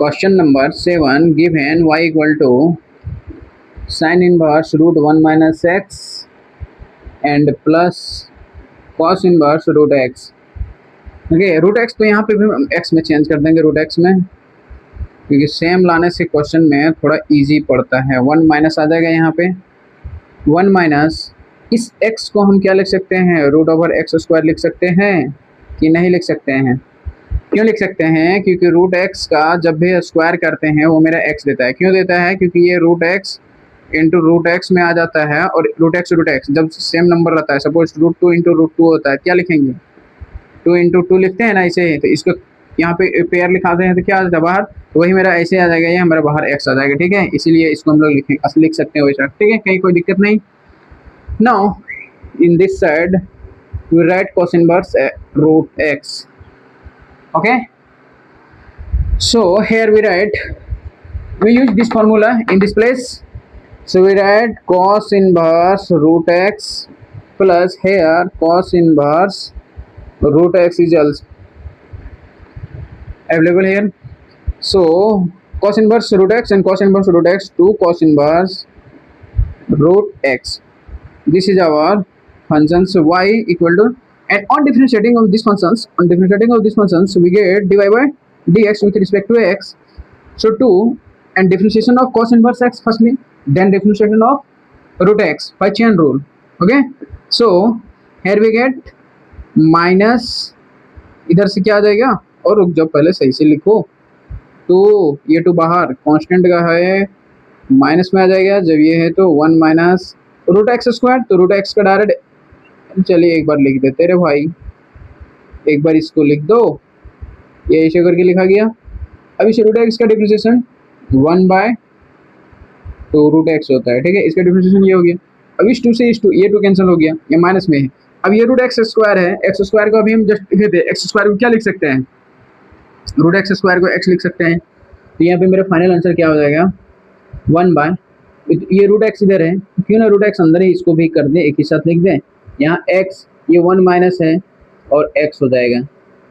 Question number 7 given y equal to sine inverse root 1 minus x and plus cos inverse root x. Okay, root x तो यहाँ पे भी हम x में change कर देंगे, रूट एक्स में, क्योंकि सेम लाने से क्वेश्चन में थोड़ा इजी पड़ता है। 1 माइनस आ जाएगा यहाँ पे, 1 माइनस इस x को हम क्या लिख सकते हैं, रूट ओवर एक्स स्क्वायर लिख सकते हैं कि नहीं लिख सकते हैं? क्यों लिख सकते हैं? क्योंकि रूट एक्स का जब भी स्क्वायर करते हैं वो मेरा x देता है। क्यों देता है? क्योंकि ये root x into root x में आ जाता है, और रूट एक्स जब सेम नंबर रहता है, सपोज रूट 2 इंटू रूट 2 होता है, क्या लिखेंगे? 2 इंटू 2 लिखते हैं ना ऐसे ही, तो इसको यहाँ पे पेयर लिखाते हैं तो क्या आ जाता है बाहर, तो वही मेरा ऐसे आ जाएगा, ये हमारा बाहर x आ जाएगा। ठीक है, इसीलिए इसको हम लोग लिख सकते हैं वैसा। ठीक है, कहीं कोई दिक्कत नहीं। Now in this side we write cos inverse root x. Okay, so here we use this formula in this place, so we write cos inverse root x plus here cos inverse root x is also available here. So cos inverse root x and cos inverse root x to cos inverse root x, this is our functions y equal to, and on differentiating of these functions, we get dy by dx with respect to x. So 2 and differentiation of cos inverse x firstly, then differentiation of root x by chain rule. Okay, so here we get minus, इधर से क्या आ जाएगा, और रुक जाओ पहले सही से लिखो, तो ये टू बाहर कांस्टेंट का है, माइनस में आ जाएगा जब ये है, तो 1 माइनस रूट एक्स स्क्वायर, तो रूट एक्स का डायरेक्ट, चलिए एक बार लिख देते रे भाई, एक बार इसको लिख दो, ये ऐसे करके लिखा गया। अब इस रूट एक्स का डिफरेंशिएशन 1 बाय 2 रूट एक्स होता है। ठीक है, इसका डिफरेंशिएशन ये हो गया। अब इस 2 से इस 2, ये 2 कैंसिल हो गया, ये माइनस में है। अब ये रूट एक्स स्क्वायर है, एक्स स्क्वायर को अभी हम जस्ट लिख देते, एक्स स्क्वायर को क्या लिख सकते हैं, रूट एक्स स्क्वायर को एक्स लिख सकते हैं। तो यहाँ पे मेरा फाइनल आंसर क्या हो जाएगा, 1 बाय, ये रूट एक्स इधर है, क्यों ना रूट एक्स अंदर है, इसको भी कर दें, एक ही साथ लिख दें, यहाँ x, ये 1 माइनस है और x हो जाएगा।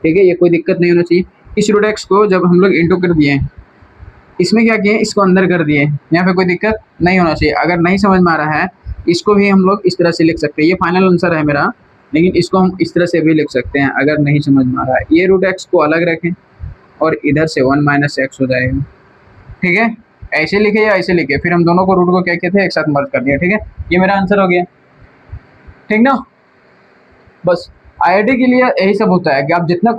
ठीक है, ये कोई दिक्कत नहीं होना चाहिए। इस रूट एक्स को जब हम लोग इंटू कर दिए, इसमें क्या किए, इसको अंदर कर दिए, यहाँ पे कोई दिक्कत नहीं होना चाहिए। अगर नहीं समझ में आ रहा है, इसको भी हम लोग इस तरह से लिख सकते हैं, ये फाइनल आंसर है मेरा, लेकिन इसको हम इस तरह से भी लिख सकते हैं अगर नहीं समझ में आ रहा है। ये रूट एक्स को अलग रखें और इधर से 1 माइनस एक्स हो जाएगा। ठीक है, ऐसे लिखे या ऐसे लिखे, फिर हम दोनों को रूट को क्या किए थे, एक साथ मर्ज कर दिया। ठीक है, ये मेरा आंसर हो गया। ठीक ना, बस IIT के लिए यही सब होता है कि आप जितना